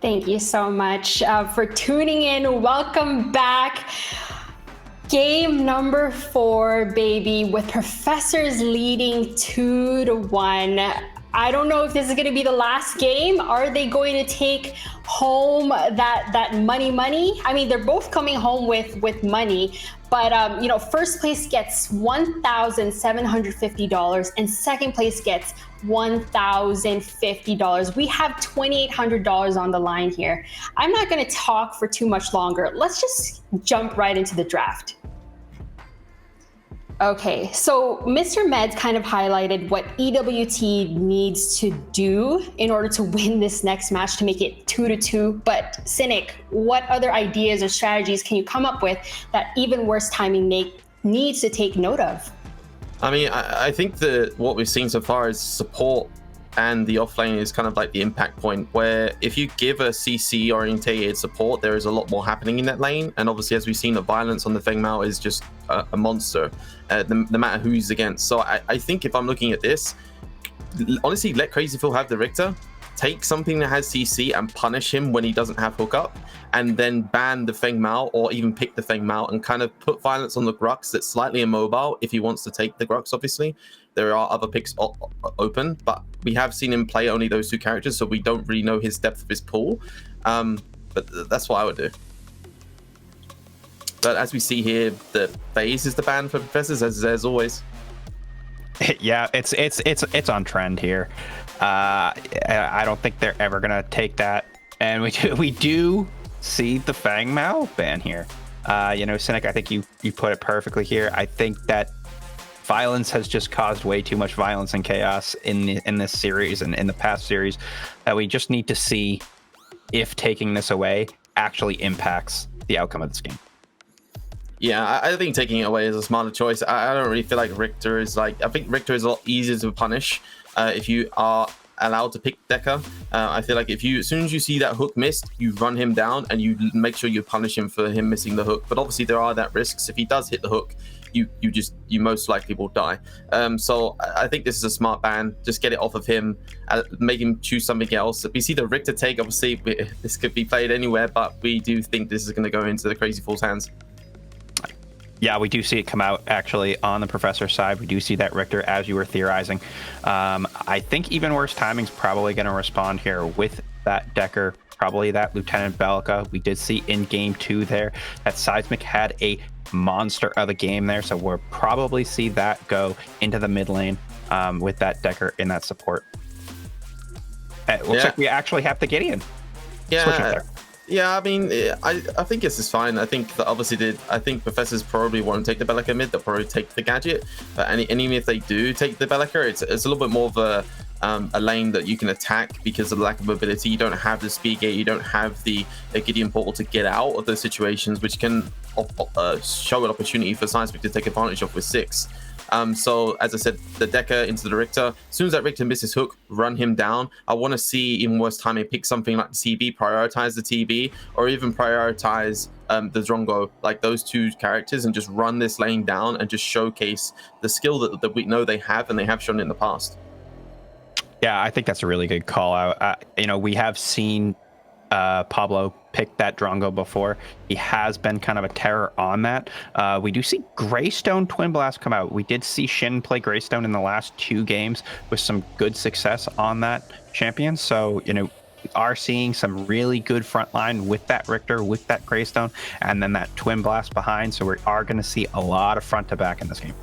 Thank you so much for tuning in. Welcome back. Game number 4, baby, with professors leading 2-1. I don't know if this is going to be the last game. Are they going to take home that money? I mean, they're both coming home with money, but first place gets $1,750 and second place gets $1,050. We have $2,800 on the line here. I'm not going to talk for too much longer. Let's just jump right into the draft. Okay, so Mr. Meds kind of highlighted what EWT needs to do in order to win this next match to make it 2-2. But Cynic, what other ideas or strategies can you come up with that Even Worse Timing needs to take note of? I mean, I think that what we've seen so far is support and the offlane is kind of like the impact point, where if you give a CC orientated support, there is a lot more happening in that lane. And obviously, as we've seen, the violence on the Feng Mao is just a monster, no matter who he's against. So I think if I'm looking at this, honestly, let Crazy Phil have the Richter, take something that has CC and punish him when he doesn't have hookup, and then ban the Feng Mao or even pick the Feng Mao and kind of put violence on the Grux that's slightly immobile if he wants to take the Grux, obviously. There are other picks open, but we have seen him play only those two characters, so we don't really know his depth of his pool. But that's what I would do. But as we see here, the phase is the ban for professors, as always. Yeah, it's on trend here. I don't think they're ever gonna take that, and we do see the Fang Mao ban here. Cynic, I think you put it perfectly here. I think that violence has just caused way too much violence and chaos in this series and in the past series that we just need to see if taking this away actually impacts the outcome of this game. Yeah, I think taking it away is a smarter choice. I don't really feel like Richter is I think Richter is a lot easier to punish if you are allowed to pick Decker. I feel like as soon as you see that hook missed, you run him down and you make sure you punish him for him missing the hook. But obviously there are that risks. If he does hit the hook, you most likely will die. So I think this is a smart ban. Just get it off of him, make him choose something else. We see the Richter take, obviously this could be played anywhere, but we do think this is going to go into the Crazy Fool's hands. Yeah, we do see it come out actually on the professor side. We do see that Richter, as you were theorizing. I think Even Worse Timing's probably going to respond here with that Decker, probably that Lieutenant Belka. We did see in game 2 there that Seismic had a monster of a game there, so we'll probably see that go into the mid lane with that Decker in that support. It looks like we actually have the Gideon. Yeah. Yeah, I mean, I think this is fine. I think that obviously I think professors probably won't take the Belka mid. They'll probably take the gadget. But even if they do take the Belka, it's a little bit more of a lane that you can attack because of the lack of mobility. You don't have the speed gate. You don't have the Gideon portal to get out of those situations, which can show an opportunity for Seismic to take advantage of with 6. So as I said, the Decker into the Richter. As soon as that Richter misses hook, run him down. I want to see Even Worse Timing pick something like the TB, prioritize the TB, or even prioritize the Drongo, like those two characters, and just run this lane down and just showcase the skill that we know they have and they have shown in the past. Yeah, I think that's a really good call out. We have seen Pablo pick that Drongo before. He has been kind of a terror on that. We do see Greystone Twin Blast come out. We did see Shin play Greystone in the last 2 games with some good success on that champion. So, we are seeing some really good front line with that Richter, with that Greystone, and then that Twin Blast behind. So we are going to see a lot of front to back in this game.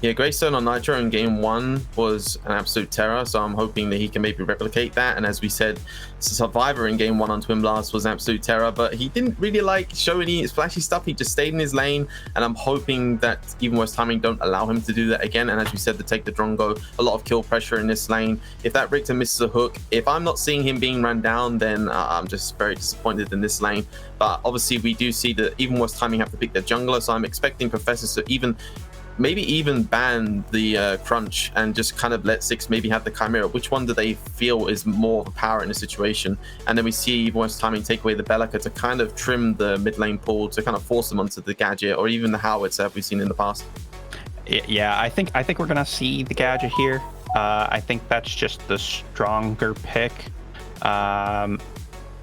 Yeah, Greystone on Nitro in game 1 was an absolute terror, so I'm hoping that he can maybe replicate that. And as we said, Survivor in game 1 on Twin Blast was an absolute terror, but he didn't really show any flashy stuff. He just stayed in his lane, and I'm hoping that Even Worse Timing don't allow him to do that again. And as we said, to take the Drongo, a lot of kill pressure in this lane. If that Richter misses a hook, if I'm not seeing him being run down, then I'm just very disappointed in this lane. But obviously, we do see that Even Worse Timing have to pick their jungler, so I'm expecting Professors to maybe even ban the crunch and just kind of let 6 maybe have the Chimera. Which one do they feel is more of a power in the situation? And then we see Even Worse Timing take away the Belka to kind of trim the mid lane pool to kind of force them onto the gadget or even the Howitzer we've seen in the past. Yeah, I think we're gonna see the gadget here. I think that's just the stronger pick.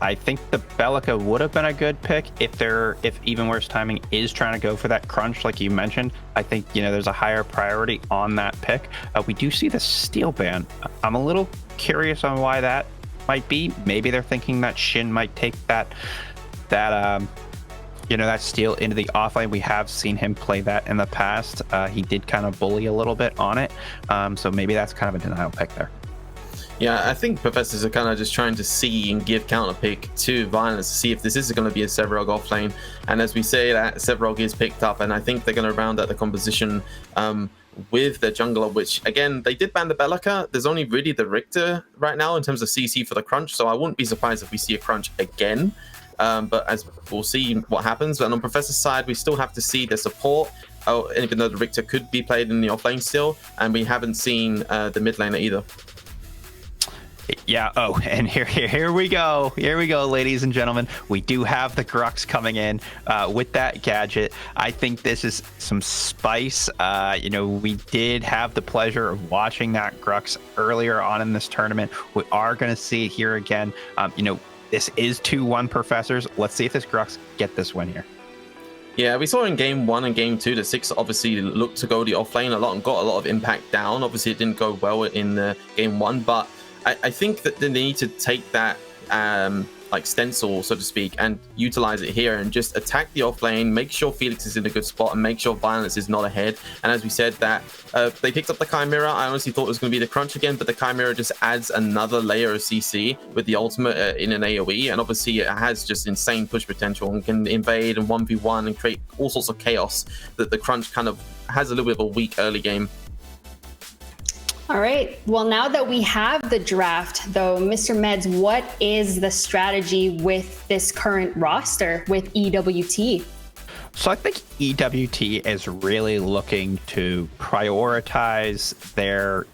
I think the Bellica would have been a good pick if Even Worse Timing is trying to go for that crunch like you mentioned. I think there's a higher priority on that pick. We do see the steel ban. I'm a little curious on why that might be. Maybe they're thinking that Shin might take that steel into the offlane. We have seen him play that in the past. He did kind of bully a little bit on it. So maybe that's kind of a denial pick there. Yeah, I think Professors are kind of just trying to see and give counter pick to Violence to see if this is going to be a Severog offlane. And as we say, that Severog is picked up, and I think they're going to round out the composition with their jungler, which, again, they did ban the Bellica. There's only really the Richter right now in terms of CC for the crunch, so I wouldn't be surprised if we see a crunch again. But as we'll see what happens. But on Professor's side, we still have to see the support. Oh, even though the Richter could be played in the offlane still, and we haven't seen the mid laner either. Yeah. Oh, and here we go. Here we go, ladies and gentlemen. We do have the Grux coming in with that gadget. I think this is some spice. We did have the pleasure of watching that Grux earlier on in this tournament. We are going to see it here again. This is 2-1 Professors. Let's see if this Grux get this win here. Yeah, we saw in game 1 and game 2 that 6 obviously looked to go the offlane a lot and got a lot of impact down. Obviously, it didn't go well in game 1, but I think that they need to take that stencil, so to speak, and utilize it here and just attack the offlane, make sure Felix is in a good spot, and make sure Violence is not ahead. And as we said, that they picked up the Chimera. I honestly thought it was going to be the crunch again, but the Chimera just adds another layer of CC with the ultimate in an AoE, and obviously it has just insane push potential and can invade and 1v1 and create all sorts of chaos that the crunch kind of has a little bit of a weak early game. All right. Well, now that we have the draft, though, Mr. Meds, what is the strategy with this current roster with EWT? So I think EWT is really looking to prioritize their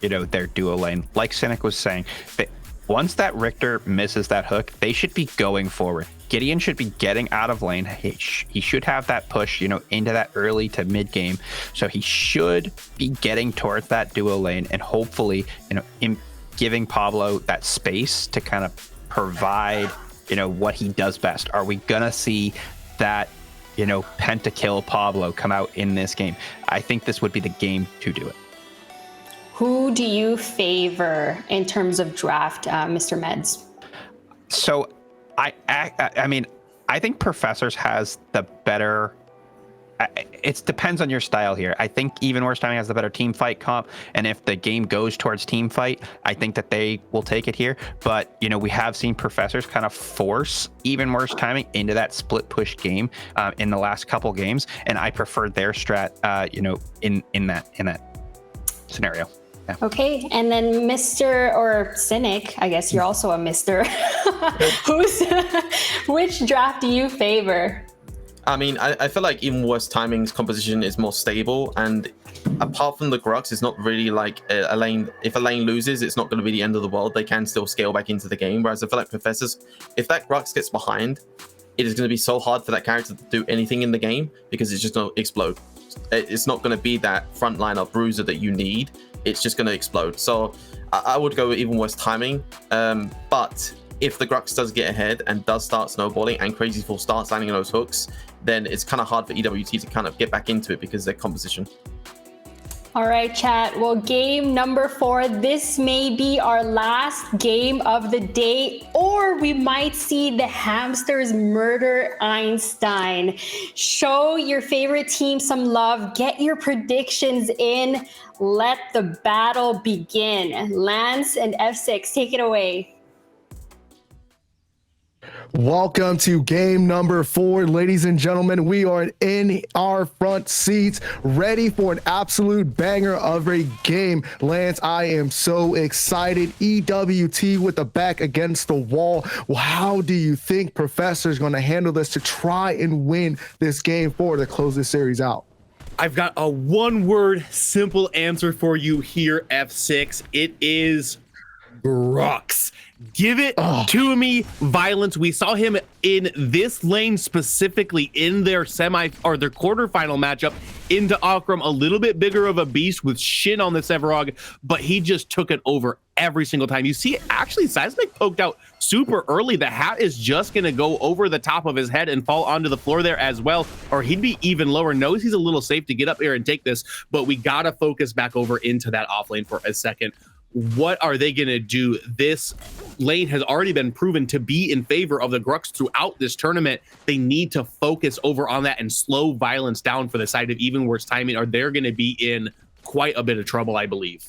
duo lane. Like Cynic was saying, once that Richter misses that hook, they should be going forward. Gideon should be getting out of lane. He should have that push, into that early to mid game. So he should be getting towards that duo lane and hopefully, giving Pablo that space to kind of provide, what he does best. Are we gonna see that, pentakill Pablo come out in this game? I think this would be the game to do it. Who do you favor in terms of draft, Mr. Meds? So I think Professors has the better. It depends on your style here. I think Even Worse Timing has the better team fight comp, and if the game goes towards team fight, I think that they will take it here. But we have seen Professors kind of force Even Worse Timing into that split push game in the last couple games, and I prefer their strat. In that scenario. Yeah. Okay, and then Mr. or Cynic, I guess you're also a Mr. Which draft do you favor? I feel like Even Worse Timing's composition is more stable, and apart from the Grux, it's not really like a lane. If a lane loses, it's not going to be the end of the world. They can still scale back into the game. Whereas I feel like Professors, if that Grux gets behind, it is going to be so hard for that character to do anything in the game because it's just going to explode. It's not going to be that frontliner bruiser that you need. It's just going to explode. So I would go with Even Worse Timing. But if the Grux does get ahead and does start snowballing and Crazy Fool starts landing those hooks, then it's kind of hard for EWT to kind of get back into it because of their composition. All right, chat. Well, game number 4, this may be our last game of the day, or we might see the Hamsters murder Einstein. Show your favorite team some love. Get your predictions in. Let the battle begin. Lance and F6, take it away. Welcome to game number 4, ladies and gentlemen. We are in our front seats, ready for an absolute banger of a game. Lance, I am so excited. EWT with the back against the wall. Well, how do you think Professor is going to handle this to try and win this game 4 to close this series out? I've got a one-word simple answer for you here, F6. It is Grux. Give it to me, Violence. We saw him in this lane specifically in their their quarterfinal matchup into Akram, a little bit bigger of a beast with Shin on the Sevarog, but he just took it over every single time. You see, actually, Seismic poked out super early. The hat is just going to go over the top of his head and fall onto the floor there as well, or he'd be even lower. Knows he's a little safe to get up here and take this, but we got to focus back over into that off lane for a second. What are they going to do? This lane has already been proven to be in favor of the Grux throughout this tournament. They need to focus over on that and slow Violence down for the side of even worse timing, or they're going to be in quite a bit of trouble, I believe.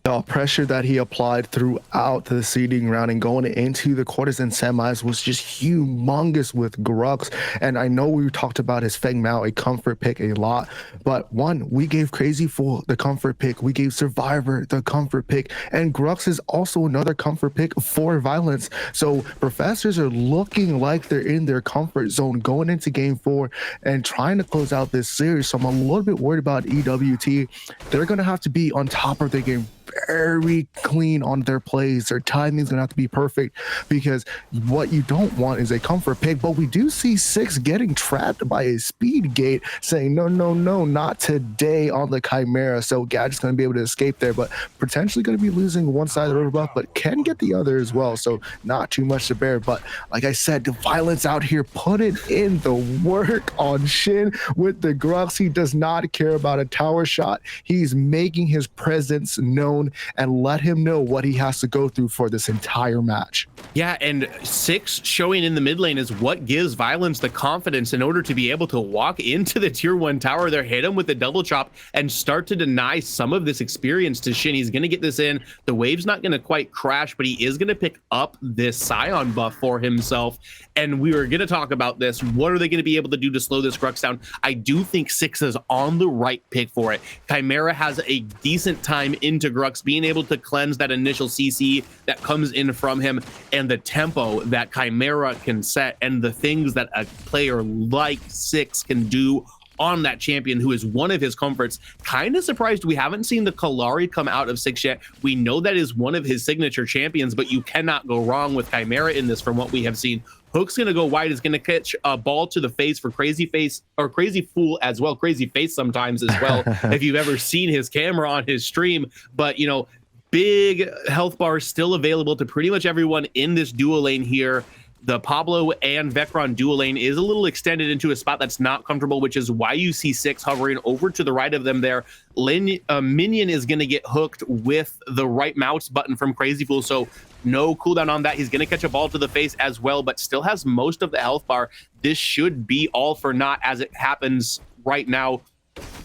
The pressure that he applied throughout the seeding round and going into the quarters and semis was just humongous with Grux. And I know we talked about his Feng Mao, a comfort pick, a lot, but one, we gave Crazy Fool the comfort pick, we gave Survivor the comfort pick, and Grux is also another comfort pick for Violence. So Professors are looking like they're in their comfort zone going into game 4 and trying to close out this series. So I'm a little bit worried about EWT. They're going to have to be on top of their game, very clean on their plays. Their timing's gonna have to be perfect, because what you don't want is a comfort pick. But we do see Six getting trapped by a speed gate, saying no, not today on the Chimera. So Gadget's gonna be able to escape there, but potentially gonna be losing one side of the river buff, but can get the other as well. So not too much to bear. But like I said, the Violence out here putting in the work on Shin with the Grux. He does not care about a tower shot. He's making his presence known and let him know what he has to go through for this entire match. Yeah, and Six showing in the mid lane is what gives Violence the confidence in order to be able to walk into the tier 1 tower there, hit him with the double chop, and start to deny some of this experience to Shin. He's going to get this in. The wave's not going to quite crash, but he is going to pick up this Scion buff for himself. And we were going to talk about this. What are they going to be able to do to slow this Grux down? I do think Six is on the right pick for it. Chimera has a decent time into Grux, being able to cleanse that initial CC that comes in from him, and the tempo that Chimera can set, and the things that a player like Six can do on that champion, who is one of his comforts. Kind of surprised we haven't seen the Kalari come out of Six yet. We know that is one of his signature champions, but you cannot go wrong with Chimera in this from what we have seen. Hook's going to go wide, is going to catch a ball to the face for Crazy Face, or Crazy Fool as well. Crazy Face sometimes as well, if you've ever seen his camera on his stream. But, you know, big health bars still available to pretty much everyone in this duo lane here. The Pablo and Vecron duo lane is a little extended into a spot that's not comfortable, which is why you see Six hovering over to the right of them there. Minion is going to get hooked with the right mouse button from Crazy Fool, so no cooldown on that. He's going to catch a ball to the face as well, but still has most of the health bar. This should be all for naught as it happens right now.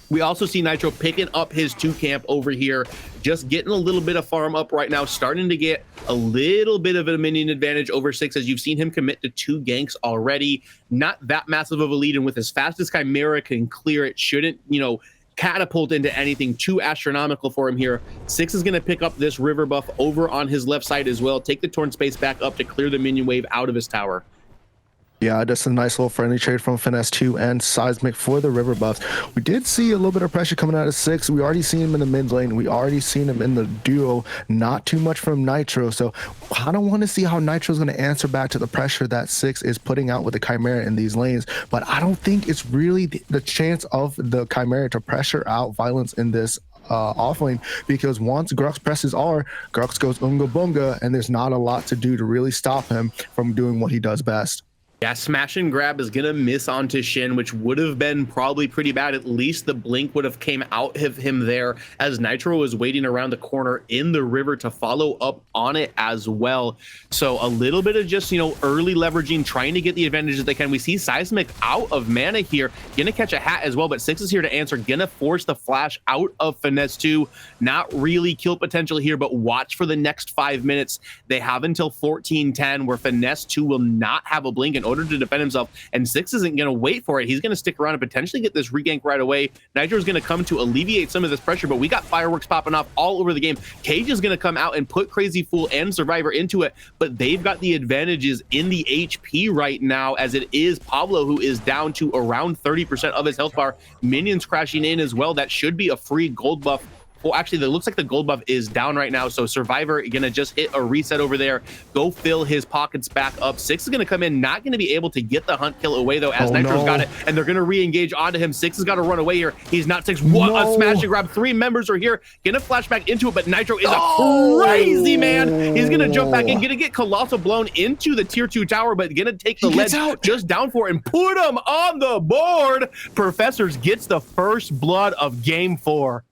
We also see Nitro picking up his 2 camp over here, just getting a little bit of farm up right now, starting to get a little bit of a minion advantage over Six, as you've seen him commit to 2 ganks already. Not that massive of a lead, and with as fast as Chimera can clear it, shouldn't, you know, catapult into anything too astronomical for him here. Six is going to pick up this river buff over on his left side as well, take the torn space back up to clear the minion wave out of his tower. Yeah, that's a nice little friendly trade from Finesse 2 and Seismic for the river buffs. We did see a little bit of pressure coming out of Six. We already seen him in the mid lane. We already seen him in the duo. Not too much from Nitro. So I don't want to see how Nitro's going to answer back to the pressure that Six is putting out with the Chimera in these lanes. But I don't think it's really the chance of the Chimera to pressure out Violence in this offlane, because once Grux presses R, Grux goes unga bunga, and there's not a lot to do to really stop him from doing what he does best. Yeah, smash and grab is gonna miss onto Shin, which would have been probably pretty bad. At least the blink would have came out of him there, as Nitro was waiting around the corner in the river to follow up on it as well. So a little bit of just, you know, early leveraging, trying to get the advantages they can. We see Seismic out of mana here, gonna catch a hat as well, but Six is here to answer, gonna force the flash out of Finesse 2. Not really kill potential here, but watch for the next 5 minutes. They have until 14:10, where Finesse 2 will not have a blink in order to defend himself, and Six isn't going to wait for it. He's going to stick around and potentially get this regank right away. Nitro is going to come to alleviate some of this pressure, but we got fireworks popping off all over the game. Cage is going to come out and put Crazy Fool and Survivor into it, but they've got the advantages in the HP right now, as it is Pablo who is down to around 30% of his health bar. Minions crashing in as well. That should be a free gold buff Well, actually, it looks like the gold buff is down right now. So Survivor gonna just hit a reset over there, go fill his pockets back up. Six is gonna come in, not gonna be able to get the hunt kill away though, as Nitro's got it, and they're gonna re-engage onto him. Six has got to run away here. He's not Six. What a smash and grab. 3 members are here, gonna flash back into it, but Nitro is a crazy man. He's gonna jump back in, gonna get Colossal blown into the tier 2 tower, but gonna take the ledge just down for it and put him on the board. Professors gets the first blood of game 4.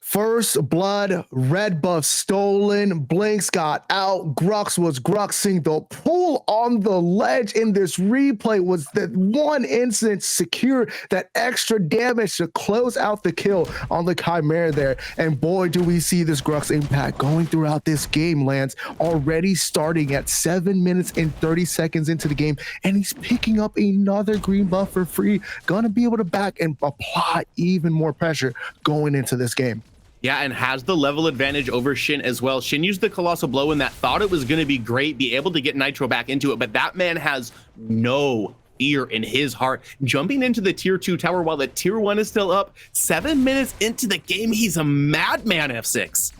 First blood, red buff stolen, Blinks got out, Grux was Gruxing. The pull on the ledge in this replay was that one instance secured that extra damage to close out the kill on the Chimera there. And boy, do we see this Grux impact going throughout this game, Lance, already starting at 7 minutes and 30 seconds into the game, and he's picking up another green buff for free, gonna be able to back and apply even more pressure going into this game. Yeah, and has the level advantage over Shin as well. Shin used the Colossal Blow in that, thought it was going to be great, be able to get Nitro back into it, but that man has no fear in his heart. Jumping into the tier 2 tower while the tier 1 is still up. 7 minutes into the game, he's a madman, F6.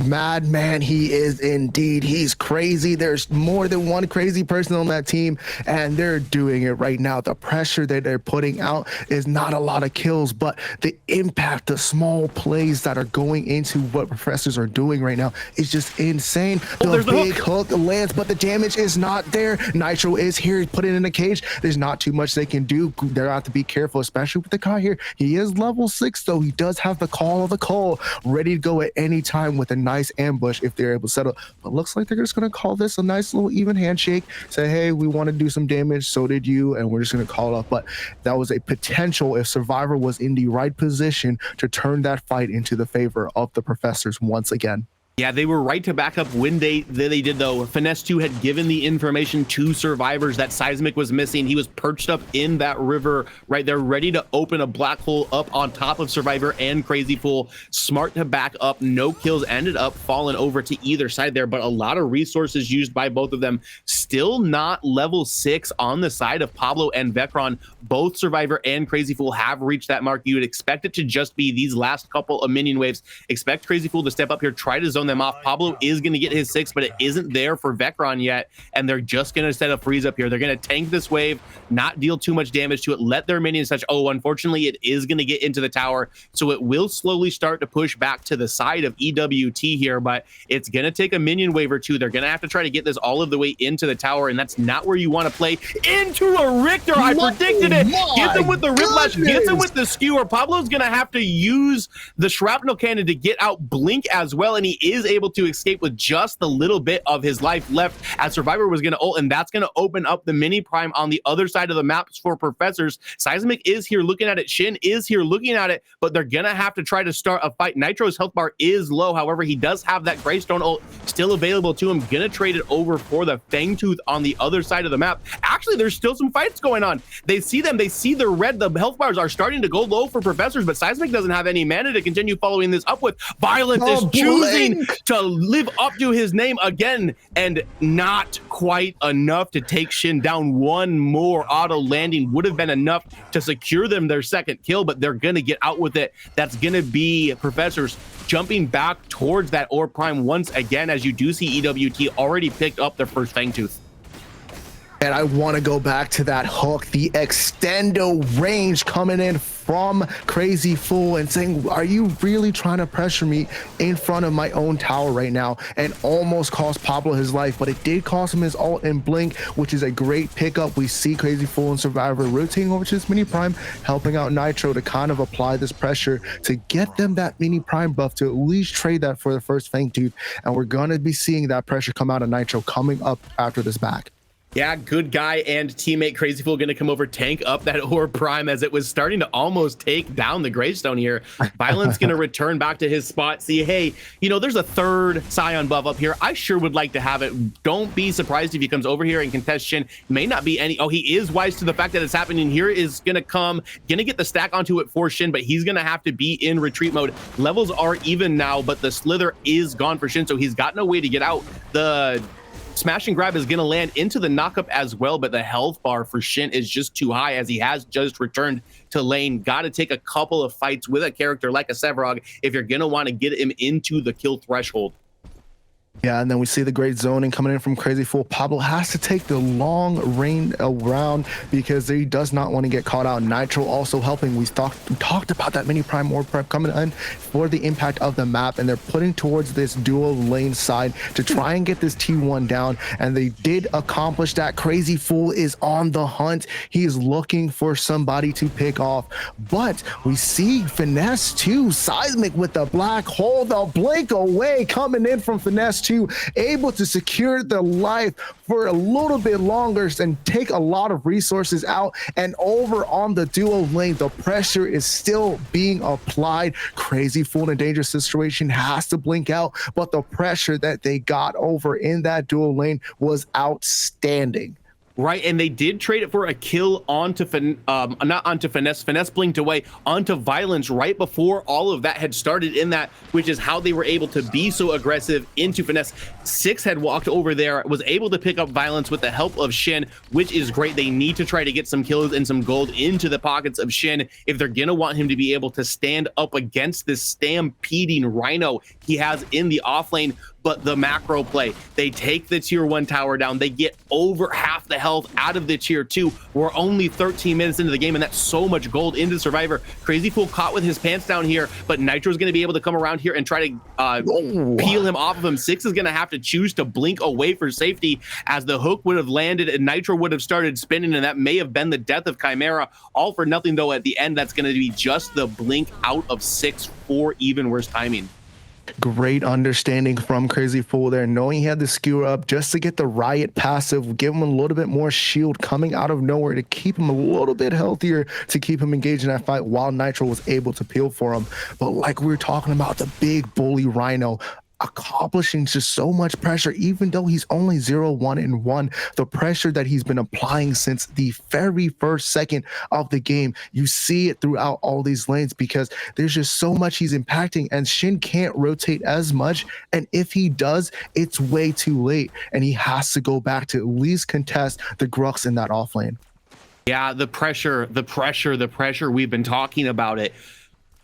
Madman, he is indeed. He's crazy. There's more than one crazy person on that team, and they're doing it right now. The pressure that they're putting out is not a lot of kills, but the impact, the small plays that are going into what Professors are doing right now is just insane. The big hook lands, but the damage is not there. Nitro is here. He put it in a cage. There's not too much they can do. They're have to be careful, especially with the guy here. He is level 6, though. He does have the call of the call ready to go at any time with a nice ambush if they're able to settle. But looks like they're just going to call this a nice little even handshake, say, hey, we want to do some damage, so did you, and we're just going to call it off. But that was a potential if Survivor was in the right position to turn that fight into the favor of the Professors once again. Yeah, they were right to back up when they did, though. Finesse 2 had given the information to Survivors that Seismic was missing. He was perched up in that river right there, ready to open a black hole up on top of Survivor and Crazy Fool. Smart to back up. No kills, ended up falling over to either side there, but a lot of resources used by both of them. Still not level 6 on the side of Pablo and Vecron. Both Survivor and Crazy Fool have reached that mark. You would expect it to just be these last couple of minion waves. Expect Crazy Fool to step up here, try to zone them off. Pablo is going to get his 6, but it isn't there for Vecron yet, and they're just going to set a freeze up here. They're going to tank this wave, not deal too much damage to it, let their minions touch. Oh, unfortunately, it is going to get into the tower, so it will slowly start to push back to the side of EWT here, but it's going to take a minion wave or two. They're going to have to try to get this all of the way into the tower, and that's not where you want to play. Into a Richter! I predicted it! Get them with the Whiplash, get them with the Skewer. Pablo's going to have to use the Shrapnel Cannon to get out Blink as well, and he is able to escape with just a little bit of his life left, as Survivor was going to ult, and that's going to open up the mini prime on the other side of the maps for Professors. Seismic is here looking at it. Shin is here looking at it, but they're going to have to try to start a fight. Nitro's health bar is low. However, he does have that Greystone ult still available to him. Going to trade it over for the Fangtooth on the other side of the map. Actually, there's still some fights going on. They see them. They see the red. The health bars are starting to go low for Professors, but Seismic doesn't have any mana to continue following this up with. Violence is choosing to live up to his name again, and not quite enough to take Shin down. One more auto landing would have been enough to secure them their second kill, but they're gonna get out with it. That's gonna be Professors jumping back towards that Ore Prime once again, as you do see EWT already picked up their first Fangtooth. And I want to go back to that hook, the extendo range coming in from Crazy Fool and saying, are you really trying to pressure me in front of my own tower right now? And almost cost Pablo his life, but it did cost him his ult and blink, which is a great pickup. We see Crazy Fool and Survivor rotating over to this mini prime, helping out Nitro to kind of apply this pressure to get them that mini prime buff, to at least trade that for the first Fangtooth. And we're going to be seeing that pressure come out of Nitro coming up after this back. Yeah, good guy and teammate Crazy Fool going to come over, tank up that Ore Prime as it was starting to almost take down the Greystone here. Violence going to return back to his spot. See, hey, you know, there's a third Scion buff up here. I sure would like to have it. Don't be surprised if he comes over here and contests Shin. May not be any. Oh, he is wise to the fact that it's happening. Here is going to come, going to get the stack onto it for Shin, but he's going to have to be in retreat mode. Levels are even now, but the Slither is gone for Shin, so he's got no way to get out. The smash and grab is going to land into the knockup as well, but the health bar for Shin is just too high as he has just returned to lane. Got to take a couple of fights with a character like a Sevarog if you're going to want to get him into the kill threshold. Yeah, and then we see the great zoning coming in from Crazy Fool. Pablo has to take the long range around because he does not want to get caught out. Nitro also helping. We talked about that mini prime orb prep coming in for the impact of the map, and they're putting towards this dual lane side to try and get this T1 down, and they did accomplish that. Crazy Fool is on the hunt. He is looking for somebody to pick off, but we see Finesse 2, Seismic with the black hole, the blink away coming in from Finesse 2, able to secure the life for a little bit longer and take a lot of resources out. And over on the duo lane, the pressure is still being applied. Crazy Fool in a dangerous situation has to blink out, but the pressure that they got over in that duo lane was outstanding. Right, and they did trade it for a kill onto not onto Finesse. Finesse blinked away onto Violence right before all of that had started in that, which is how they were able to be so aggressive into Finesse. Six had walked over there, was able to pick up Violence with the help of Shin, which is great. They need to try to get some kills and some gold into the pockets of Shin if they're gonna want him to be able to stand up against this stampeding Rhino he has in the offlane. But the macro play, they take the tier 1 tower down, they get over half the health out of the tier 2. We're only 13 minutes into the game, and that's so much gold into Survivor. Crazy Fool caught with his pants down here, but Nitro's going to be able to come around here and try to peel him off of him. Six is going to have to choose to blink away for safety, as the hook would have landed and Nitro would have started spinning, and that may have been the death of Chimera. All for nothing, though. At the end, that's going to be just the blink out of Six for even worse timing. Great understanding from Crazy Fool there, knowing he had the skewer up just to get the riot passive, give him a little bit more shield coming out of nowhere to keep him a little bit healthier, to keep him engaged in that fight while Nitro was able to peel for him. But like we were talking about, the big bully Rhino accomplishing just so much pressure, even though he's only 0-1-1. The pressure that he's been applying since the very first second of the game, you see it throughout all these lanes because there's just so much he's impacting, and Shin can't rotate as much, and if he does, it's way too late, and he has to go back to at least contest the Grux in that off lane. Yeah, the pressure, we've been talking about it.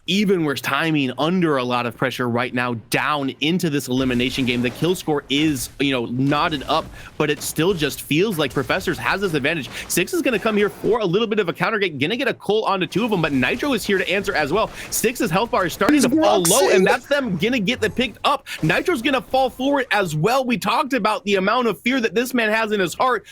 Even worse timing, under a lot of pressure right now, down into this elimination game. The kill score is, knotted up, but it still just feels like Professors has this advantage. Six is going to come here for a little bit of a counter get, going to get a Cole onto two of them, but Nitro is here to answer as well. Six's health bar is starting to fall low, and that's them going to get the picked up. Nitro's going to fall forward as well. We talked about the amount of fear that this man has in his heart.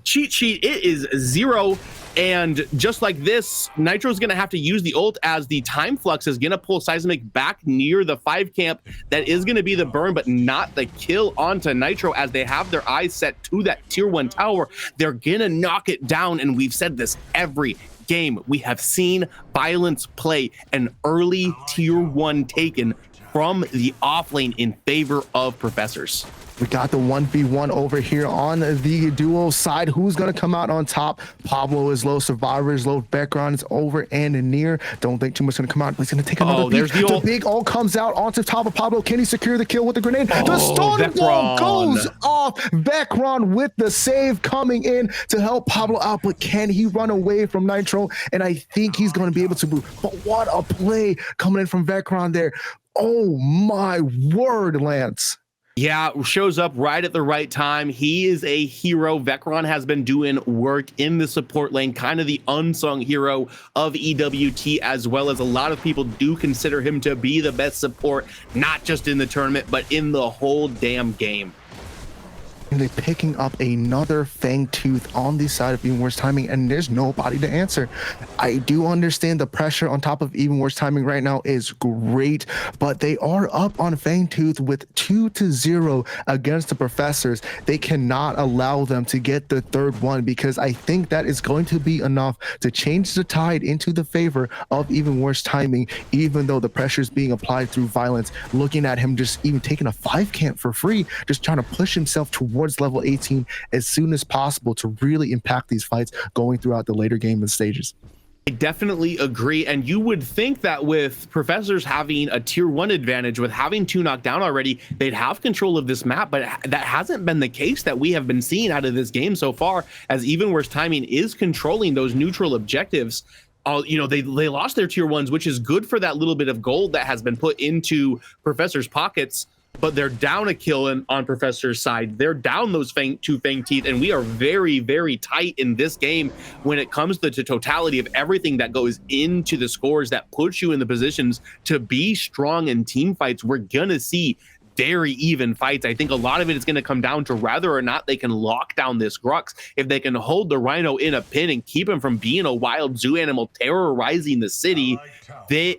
Cheat sheet, it is 0. And just like this, Nitro's going to have to use the ult as the time flux is going to pull Seismic back near the 5 camp. That is going to be the burn, but not the kill onto Nitro, as they have their eyes set to that tier 1 tower. They're going to knock it down, and we've said this every game. We have seen Violence play an early tier 1 taken from the offlane in favor of Professors. We got the 1v1 over here on the duo side. Who's going to come out on top? Pablo is low, Survivor is low, background is over and near. Don't think too much going to come out. He's going to take another there's the big ult comes out onto top of Pablo. Can he secure the kill with the grenade? The starter wall goes off. Vecron with the save coming in to help Pablo out, but can he run away from Nitro? And I think he's going to be able to move. But what a play coming in from Vecron there. Oh my word, Lance. Yeah, shows up right at the right time. He is a hero. Vecron has been doing work in the support lane, kind of the unsung hero of EWT, as well as a lot of people do consider him to be the best support, not just in the tournament, but in the whole damn game. And they're picking up another Fangtooth on the side of Even Worse Timing, and there's nobody to answer. I do understand the pressure on top of Even Worse Timing right now is great, but they are up on Fangtooth with 2-0 against the Professors. They cannot allow them to get the third one, because I think that is going to be enough to change the tide into the favor of Even Worse Timing, even though the pressure is being applied through Violence. Looking at him just even taking a 5 camp for free, just trying to push himself towards level 18 as soon as possible to really impact these fights going throughout the later game and stages. I definitely agree. And you would think that with Professors having a tier 1 advantage, with having 2 knocked down already, they'd have control of this map, but that hasn't been the case that we have been seeing out of this game so far, as Even Worse Timing is controlling those neutral objectives. They lost their tier 1s, which is good for that little bit of gold that has been put into Professor's pockets, but they're down a kill on Professor's side. They're down those two Fang Teeth, and we are very, very tight in this game when it comes to the totality of everything that goes into the scores that puts you in the positions to be strong in team fights. We're gonna see very even fights. I think a lot of it is going to come down to whether or not they can lock down this Grux. If they can hold the Rhino in a pin and keep him from being a wild zoo animal terrorizing the city,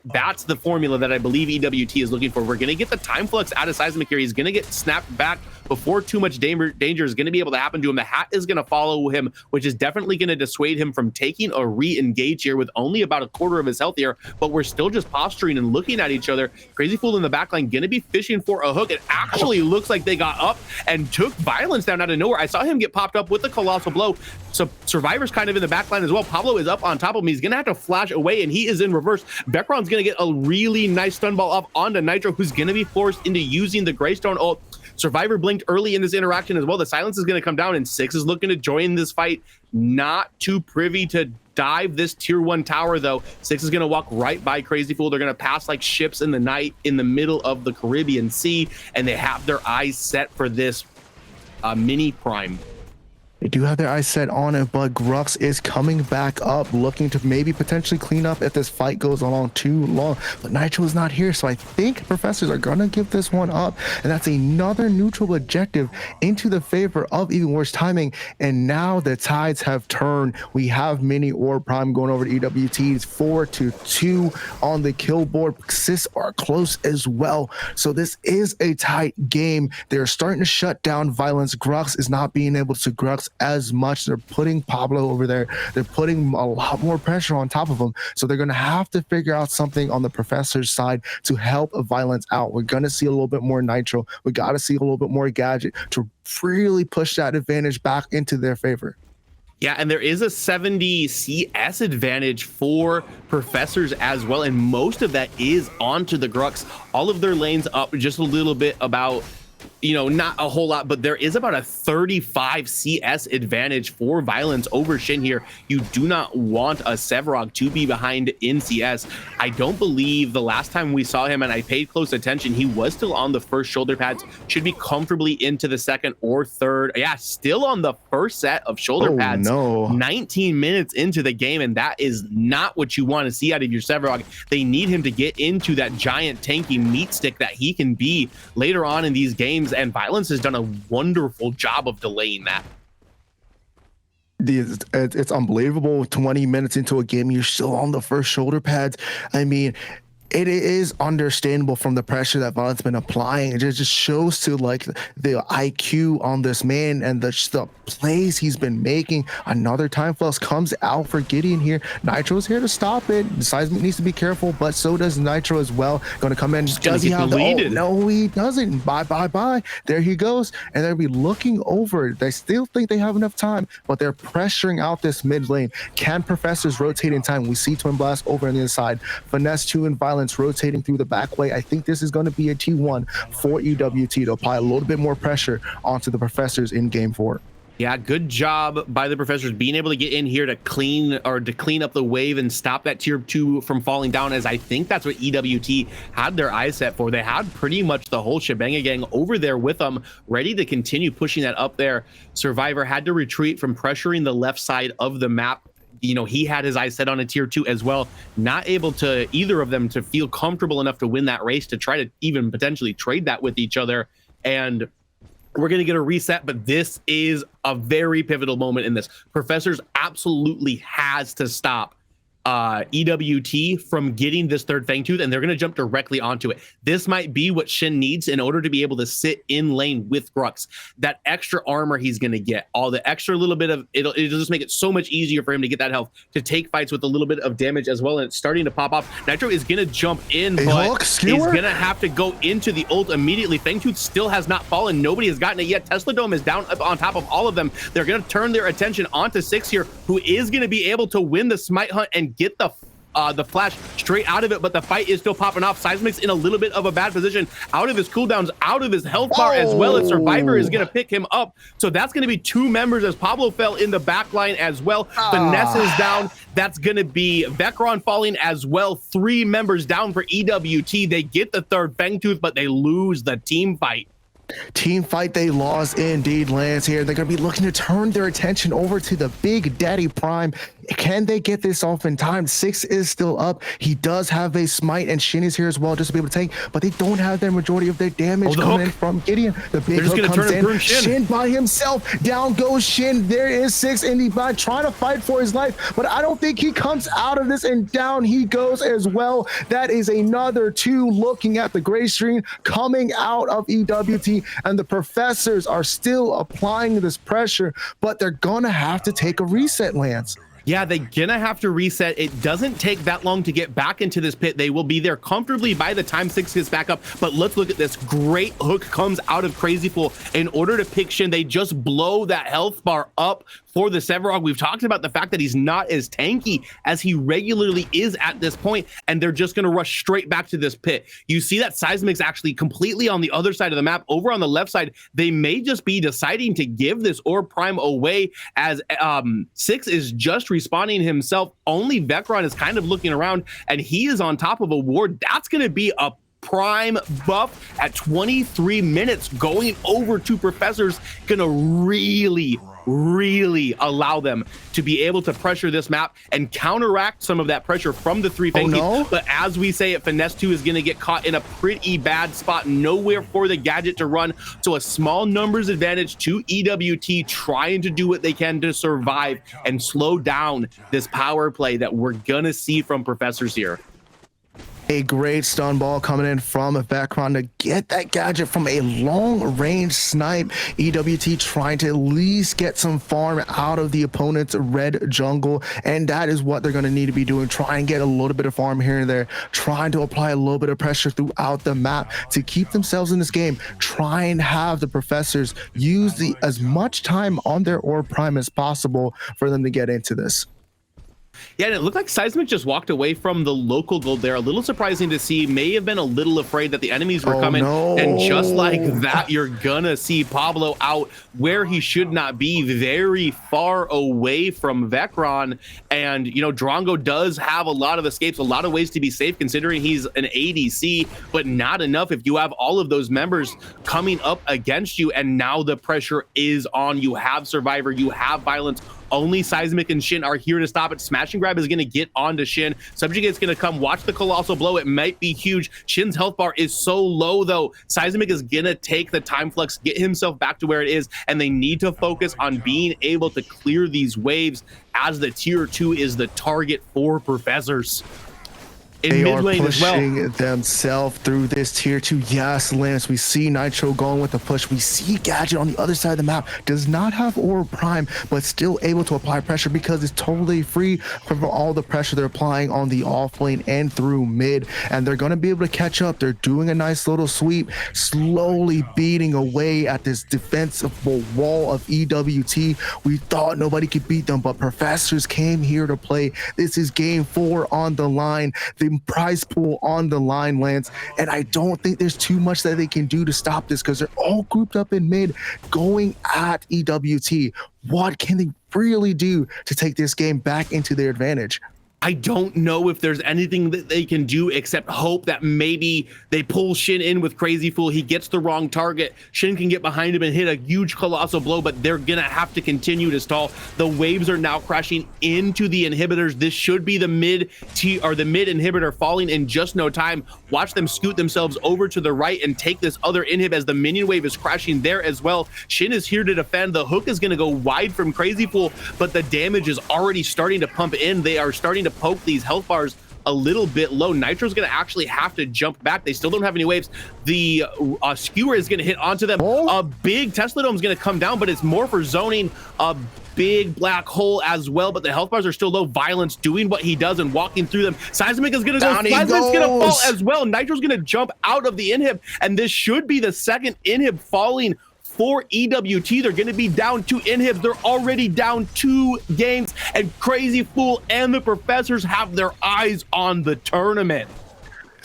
that's the formula that I believe EWT is looking for. We're going to get the time flux out of Seismic here. He's going to get snapped back before too much danger is going to be able to happen to him. The hat is going to follow him, which is definitely going to dissuade him from taking a re-engage here with only about a quarter of his health here, but we're still just posturing and looking at each other. Crazy Fool in the backline going to be fishing for a hook. It actually looks like they got up and took Violence down out of nowhere. I saw him get popped up with the Colossal Blow. So Survivor's kind of in the backline as well. Pablo is up on top of him. He's going to have to flash away, and he is in reverse. Vecron's going to get a really nice stun ball up onto Nitro, who's going to be forced into using the Greystone ult. Survivor blinked early in this interaction as well. The silence is going to come down, and Six is looking to join this fight. Not too privy to dive this tier 1 tower, though. Six is going to walk right by Crazy Fool. They're going to pass like ships in the night in the middle of the Caribbean Sea, and they have their eyes set for this mini prime. They do have their eyes set on it, but Grux is coming back up, looking to maybe potentially clean up if this fight goes on too long. But Nitro is not here, so I think Professors are going to give this one up. And that's another neutral objective into the favor of Even Worse Timing. And now the tides have turned. We have Mini or Prime going over to EWT's 4-2 on the kill board. Sis are close as well. So this is a tight game. They're starting to shut down Violence. Grux is not being able to Grux as much. They're putting Pablo over there. They're putting a lot more pressure on top of him. So they're going to have to figure out something on the Professor's side to help Violence out. We're going to see a little bit more Nitro. We got to see a little bit more Gadget to really push that advantage back into their favor. Yeah, and there is a 70 CS advantage for Professors as well, and most of that is onto the Grux. All of their lanes up just a little bit, about not a whole lot, but there is about a 35 CS advantage for Violence over Shin here. You do not want a Sevarog to be behind in CS. I don't believe the last time we saw him, and I paid close attention, he was still on the first shoulder pads, should be comfortably into the second or third. Yeah, still on the first set of shoulder pads. No. 19 minutes into the game, and that is not what you want to see out of your Sevarog. They need him to get into that giant tanky meat stick that he can be later on in these games, and Violence has done a wonderful job of delaying that. It's unbelievable. 20 minutes into a game, you're still on the first shoulder pads. I mean, it is understandable from the pressure that Violence been applying. It just shows to like the IQ on this man and the plays he's been making. Another time flux comes out for Gideon here. Nitro's here to stop it. Seismic needs to be careful, but so does Nitro as well. Going to come in. Does he have the ult? No, he doesn't. Bye. There he goes. And they'll be looking over. They still think they have enough time, but they're pressuring out this mid lane. Can Professors rotate in time? We see Twin Blast over on the inside. Finesse 2 and Violence rotating through the back way. I think this is going to be a T1 for EWT to apply a little bit more pressure onto the Professors in game 4. Yeah, good job by the Professors being able to get in here to clean up the wave and stop that tier 2 from falling down, as I think that's what EWT had their eyes set for. They had pretty much the whole shebang gang over there with them, ready to continue pushing that up there. Survivor had to retreat from pressuring the left side of the map. He had his eyes set on a tier 2 as well, not able to, either of them, to feel comfortable enough to win that race, to try to even potentially trade that with each other. And we're going to get a reset, but this is a very pivotal moment in this. Professors absolutely has to stop EWT from getting this third Fangtooth, and they're going to jump directly onto it. This might be what Shin needs in order to be able to sit in lane with Grux. That extra armor he's going to get, all the extra little bit of it'll just make it so much easier for him to get that health, to take fights with a little bit of damage as well. And it's starting to pop off. Nitro is going to jump in, but he's going to have to go into the ult immediately. Fangtooth still has not fallen. Nobody has gotten it yet. Tesla Dome is down up on top of all of them. They're going to turn their attention onto Six here, who is going to be able to win the smite hunt and and get the flash straight out of it, but the fight is still popping off. Seismic's in a little bit of a bad position, out of his cooldowns, out of his health bar as well, as Survivor is going to pick him up. So that's going to be 2 members as Pablo fell in the back line as well. Finesse is down. That's going to be Vecron falling as well. 3 members down for EWT. They get the 3rd Fangtooth, but they lose the team fight. Team fight they lost indeed, Lance. Here they're going to be looking to turn their attention over to the Big Daddy Prime. Can they get this off in time? 6 is still up. He does have a smite, and Shin is here as well just to be able to tank, but they don't have the majority of their damage coming in from Gideon. The big hook comes in. Shin by himself. Down goes Shin. There is 6 in the back trying to fight for his life, but I don't think he comes out of this, and down he goes as well. That is another 2 looking at the gray screen coming out of EWT, and the professors are still applying this pressure, but they're gonna have to take a reset, Lance. Yeah, they're gonna have to reset. It doesn't take that long to get back into this pit. They will be there comfortably by the time 6 gets back up. But let's look at this. Great hook comes out of Crazy Fool in order to pick Shin. They just blow that health bar up for the Sevarog. We've talked about the fact that he's not as tanky as he regularly is at this point, and they're just going to rush straight back to this pit. You see that Seismic's actually completely on the other side of the map. Over on the left side, they may just be deciding to give this Orb Prime away, as 6 is just respawning himself. Only Vecron is kind of looking around, and he is on top of a ward. That's going to be a prime buff at 23 minutes going over to Professors. Gonna really allow them to be able to pressure this map and counteract some of that pressure from the 3 Fang Teeth. But as we say it, Finesse 2 is going to get caught in a pretty bad spot. Nowhere for the gadget to run. So a small numbers advantage to EWT, trying to do what they can to survive and slow down this power play that we're going to see from Professors here. A great stun ball coming in from Vecron to get that gadget from a long range snipe. EWT trying to at least get some farm out of the opponent's red jungle, and that is what they're going to need to be doing. Try and get a little bit of farm here and there, trying to apply a little bit of pressure throughout the map to keep themselves in this game. Try and have the professors use as much time on their Orb Prime as possible for them to get into this. Yeah, and it looked like Seismic just walked away from the local gold there. A little surprising to see. May have been a little afraid that the enemies were coming. No. And just like that, you're gonna see Pablo out where he should not be, very far away from Vecron. And, you know, Drongo does have a lot of escapes, a lot of ways to be safe considering he's an ADC, but not enough if you have all of those members coming up against you. And now the pressure is on. You have Survivor, you have Violence. Only Seismic and Shin are here to stop it. Smash and Grab is going to get onto Shin. Subjugate's going to come. Watch the Colossal Blow. It might be huge. Shin's health bar is so low, though. Seismic is going to take the Time Flux, get himself back to where it is, and they need to focus on being able to clear these waves as the Tier 2 is the target for Professors. They are pushing themselves through this Tier 2. Yes, Lance, we see Nitro going with the push. We see Gadget on the other side of the map. Does not have Orb Prime, but still able to apply pressure because it's totally free from all the pressure they're applying on the off lane and through mid. And they're going to be able to catch up. They're doing a nice little sweep, slowly beating away at this defensive wall of EWT. We thought nobody could beat them, but Professors came here to play. This is game 4 on the line. The prize pool on the line, Lance, and I don't think there's too much that they can do to stop this because they're all grouped up in mid going at EWT. What can they really do to take this game back into their advantage? I don't know if there's anything that they can do except hope that maybe they pull Shin in with Crazy Fool. He gets the wrong target. Shin can get behind him and hit a huge Colossal Blow, but they're gonna have to continue to stall. The waves are now crashing into the inhibitors. This should be the mid inhibitor falling in just no time. Watch them scoot themselves over to the right and take this other inhib as the minion wave is crashing there as well. Shin is here to defend. The hook is gonna go wide from Crazy Fool, but the damage is already starting to pump in. They are starting to poke these health bars a little bit low. Nitro's going to actually have to jump back. They still don't have any waves. The skewer is going to hit onto them. A big Tesla Dome is going to come down, but it's more for zoning. A big black hole as well, but the health bars are still low. Violence doing what he does and walking through them. Seismic is going to go. Seismic's going to fall as well. Nitro's going to jump out of the inhib, and this should be the second inhib falling for EWT. They're going to be down 2 inhibs. They're already down 2 games, and Crazy Fool and the Professors have their eyes on the tournament.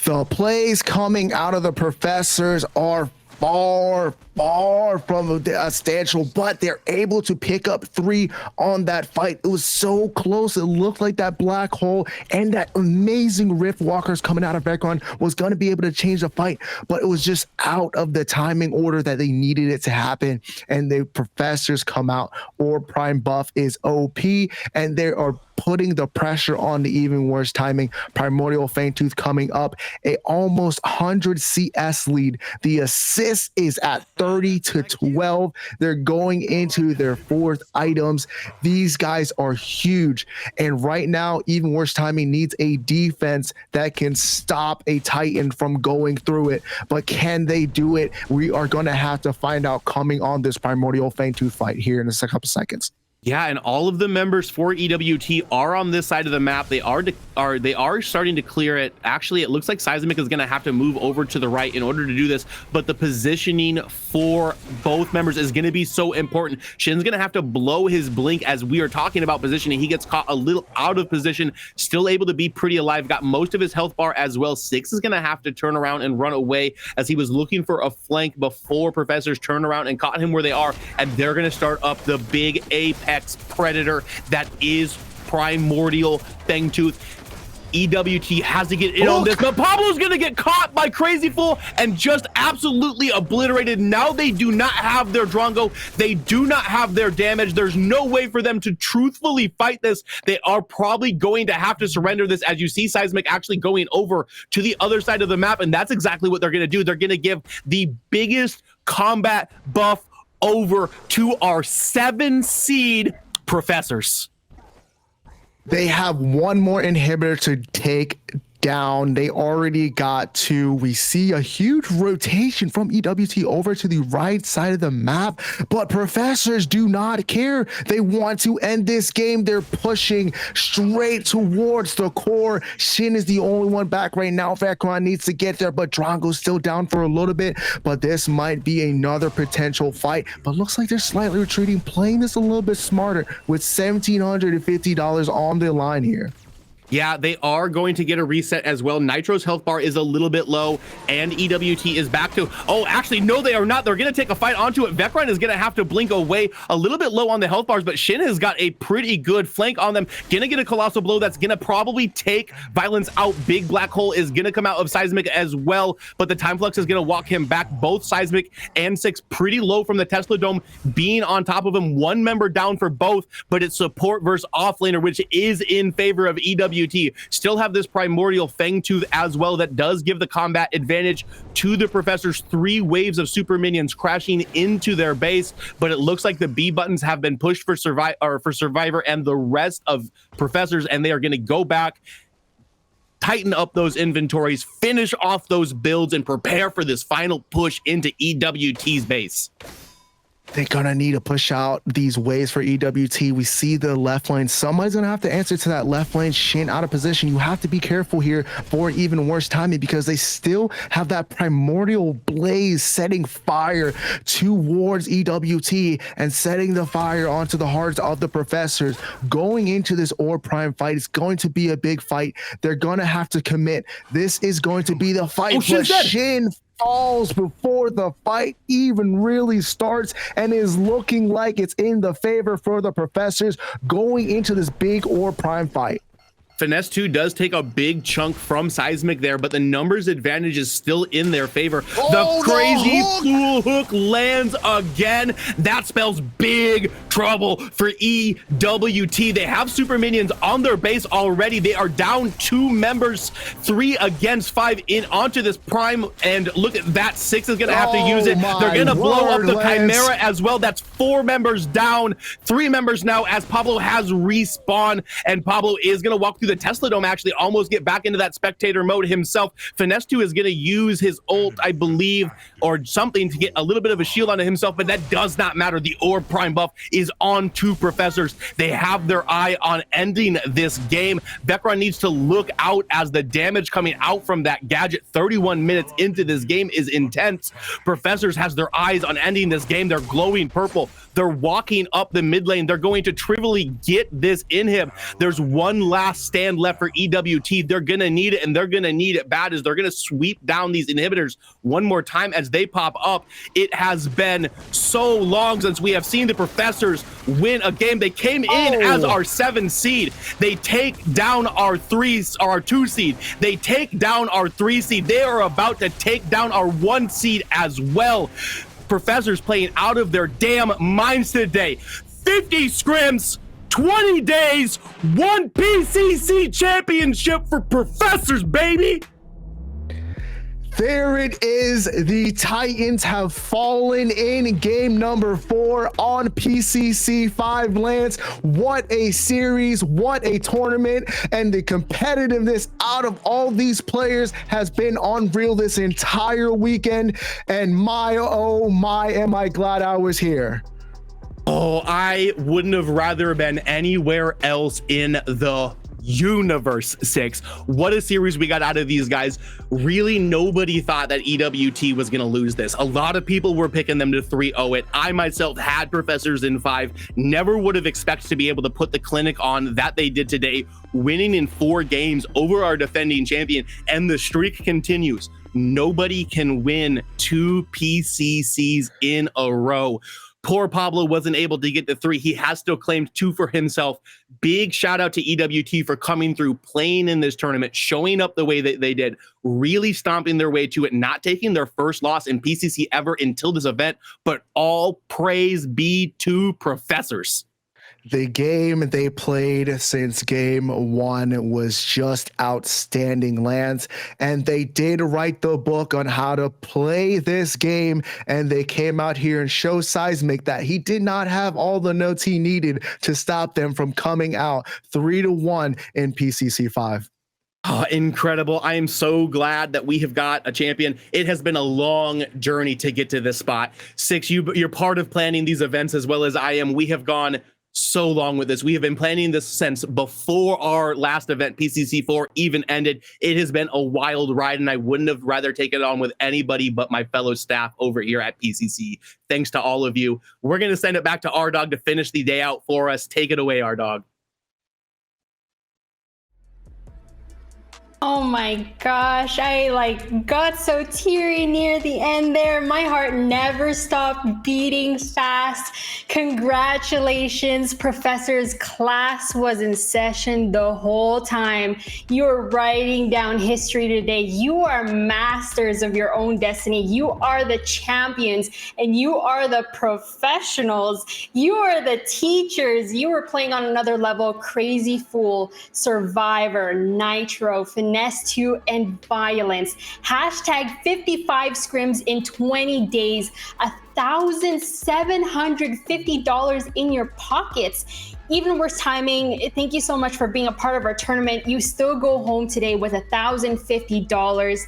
The plays coming out of the Professors are far from substantial, but they're able to pick up 3 on that fight. It was so close. It looked like that black hole and that amazing Rift Walkers coming out of Vecron was going to be able to change the fight, but it was just out of the timing order that they needed it to happen. And the Professors come out, or Prime buff is OP, and they are putting the pressure on the even worse timing. Primordial Fangtooth coming up, a almost 100 CS lead. The assist is at 30-12. They're going into their 4th items. These guys are huge, and right now even worse timing needs a defense that can stop a Titan from going through it. But can they do it? We are going to have to find out coming on this Primordial Fangtooth fight here in a couple seconds. Yeah, and all of the members for EWT are on this side of the map. They are starting to clear it. Actually, it looks like Seismic is going to have to move over to the right in order to do this, but the positioning for both members is going to be so important. Shin's going to have to blow his blink as we are talking about positioning. He gets caught a little out of position, still able to be pretty alive, got most of his health bar as well. Six is going to have to turn around and run away as he was looking for a flank before Professors turned around and caught him where they are, and they're going to start up the big Apex predator that is Primordial Fangtooth. EWT has to get in on this, but Pablo's gonna get caught by Crazy Fool and just absolutely obliterated. Now they do not have their Drongo. They do not have their damage. There's no way for them to truthfully fight this. They are probably going to have to surrender this, as you see Seismic actually going over to the other side of the map, and that's exactly what they're gonna do. They're gonna give the biggest combat buff over to our 7 seed Professors. They have one more inhibitor to take down. They already got 2. We see a huge rotation from EWT over to the right side of the map, but Professors do not care. They want to end this game. They're pushing straight towards the core. Shin is the only one back right now. Vecron needs to get there, but Drongo's still down for a little bit, but this might be another potential fight, but looks like they're slightly retreating, playing this a little bit smarter with $1,750 on the line here. Yeah, they are going to get a reset as well. Nitro's health bar is a little bit low, and EWT is back to... Oh, actually, no, they are not. They're going to take a fight onto it. Vecron is going to have to blink away, a little bit low on the health bars, but Shin has got a pretty good flank on them. Going to get a Colossal Blow that's going to probably take Violence out. Big Black Hole is going to come out of Seismic as well, but the Time Flux is going to walk him back. Both Seismic and Six pretty low from the Tesla Dome being on top of him. One member down for both, but it's support versus offlaner, which is in favor of EWT. Still have this Primordial Fangtooth as well that does give the combat advantage to the Professors. 3 waves of super minions crashing into their base, but it looks like the B buttons have been pushed for Survivor and the rest of Professors, and they are going to go back, tighten up those inventories, finish off those builds, and prepare for this final push into EWT's base. They're gonna need to push out these waves for EWT. We see the left lane. Somebody's gonna have to answer to that left lane. Shin out of position. You have to be careful here for even worse timing, because they still have that Primordial Blaze setting fire towards EWT and setting the fire onto the hearts of the Professors. Going into this Or Prime fight, it's going to be a big fight. They're gonna have to commit. This is going to be the fight. But Shin falls before the fight even really starts, and is looking like it's in the favor for the Professors going into this big Or Prime fight. Finesse 2 does take a big chunk from Seismic there, but the numbers advantage is still in their favor. The Crazy Fool hook lands again. That spells big trouble for EWT. They have super minions on their base already. They are down 2 members, 3 against 5 in onto this Prime, and look at that. Six is gonna have to use it. They're gonna blow up the Chimera as well. That's 4 members down, 3 members now as Pablo has respawned, and Pablo is gonna walk through through the Tesla Dome, actually almost get back into that spectator mode himself. Finesse2 is going to use his ult, I believe, or something to get a little bit of a shield onto himself, but that does not matter. The Orb Prime buff is on two Professors. They have their eye on ending this game. Vecron needs to look out as the damage coming out from that gadget 31 minutes into this game is intense. Professors has their eyes on ending this game. They're glowing purple. They're walking up the mid lane. They're going to trivially get this in him. There's one last stand left for EWT. They're going to need it, and they're going to need it bad as they're going to sweep down these inhibitors one more time as they pop up. It has been so long since we have seen the Professors win a game. They came in as our 7 seed. They take down our 2 seed. They take down our 3 seed. They are about to take down our 1 seed as well. Professors playing out of their damn minds today. 50 scrims, 20 days, 1 PCC championship for Professors, baby. There it is. The Titans have fallen in game number 4 on PCC 5 Lance. What a series, what a tournament, and the competitiveness out of all these players has been unreal this entire weekend. And my, oh my, am I glad I was here. Oh, I wouldn't have rather been anywhere else in the universe. 6. What a series we got out of these guys. Really, nobody thought that EWT was going to lose this. A lot of people were picking them to 3-0 it. I myself had Professors in 5. Never would have expected to be able to put the clinic on that they did today, winning in 4 games over our defending champion, and the streak continues. Nobody can win 2 PCCs in a row. Poor Pablo wasn't able to get the 3. He has still claimed 2 for himself. Big shout out to EWT for coming through, playing in this tournament, showing up the way that they did, really stomping their way to it, not taking their first loss in PCC ever until this event, but all praise be to Professors. The game they played since game 1 was just outstanding, Lance, and they did write the book on how to play this game, and they came out here and show Seismic that he did not have all the notes he needed to stop them from coming out 3-1 in PCC 5. Oh, incredible. I am so glad that we have got a champion. It has been a long journey to get to this spot. 6, you're part of planning these events as well as I am. We have gone so long with this. We have been planning this since before our last event, PCC 4, even ended. It has been a wild ride, and I wouldn't have rather taken it on with anybody but my fellow staff over here at PCC. Thanks to all of you. We're going to send it back to R-Dog to finish the day out for us. Take it away, R-Dog. Oh my gosh, I got so teary near the end there. My heart never stopped beating fast. Congratulations, Professors. Class was in session the whole time. You're writing down history today. You are masters of your own destiny. You are the champions, and you are the professionals. You are the teachers. You were playing on another level. Crazy Fool, Survivor, Nitro, Finesse2, and Violence. Hashtag 55 scrims in 20 days. $1,750 in your pockets. Even worse timing. Thank you so much for being a part of our tournament. You still go home today with $1,050.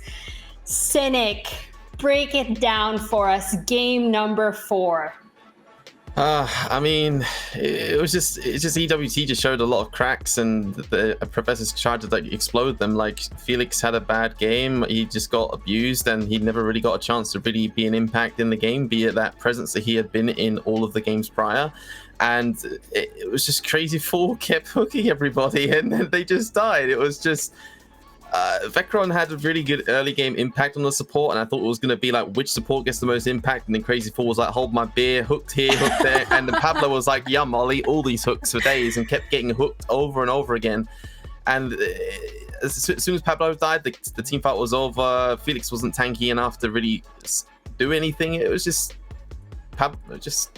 Cynic, break it down for us. Game number 4. I mean, it's just EWT just showed a lot of cracks, and the Professors tried to explode them. Like, Felix had a bad game, he just got abused, and he never really got a chance to really be an impact in the game, be it that presence that he had been in all of the games prior. And it was just Crazy Fool kept hooking everybody, and then they just died. It was just Vecron had a really good early game impact on the support, and I thought it was going to be like, which support gets the most impact? And then Crazy Fool was like, hold my beer, hooked here, hooked there. And then Pablo was like, yum, I'll eat all these hooks for days, and kept getting hooked over and over again. And as soon as Pablo died, the team fight was over. Felix wasn't tanky enough to really do anything. It was just Professors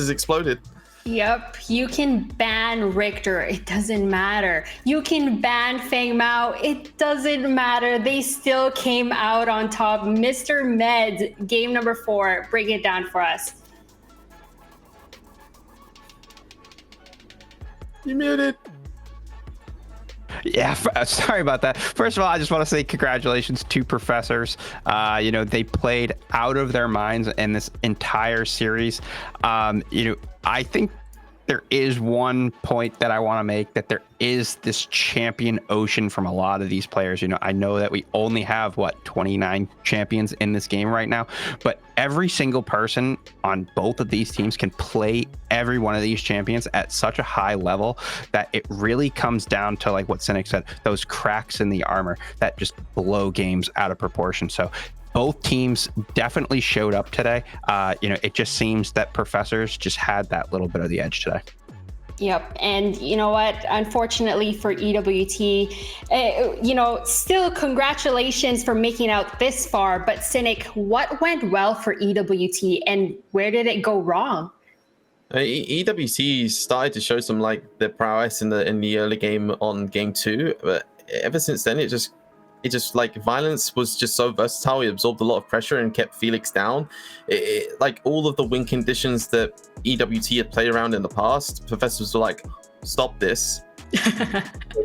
exploded. Yep, you can ban Richter, it doesn't matter. You can ban Feng Mao, it doesn't matter. They still came out on top. Mr. Meds, game number 4, break it down for us. You muted. Yeah, sorry about that. First of all, I just want to say congratulations to Professors. They played out of their minds in this entire series. I think there is one point that I want to make, that there is this champion ocean from a lot of these players. I know that we only have 29 champions in this game right now, but every single person on both of these teams can play every one of these champions at such a high level that it really comes down to, like what Cynic said, those cracks in the armor that just blow games out of proportion. So both teams definitely showed up today. It just seems that Professors just had that little bit of the edge today. Yep. And you know what? Unfortunately for EWT, still congratulations for making out this far. But Cynic, what went well for EWT and where did it go wrong? EWT started to show some their prowess in the early game on game 2, but ever since then it just Violence was just so versatile. He absorbed a lot of pressure and kept Felix down. All of the win conditions that EWT had played around in the past, Professors were like, stop this.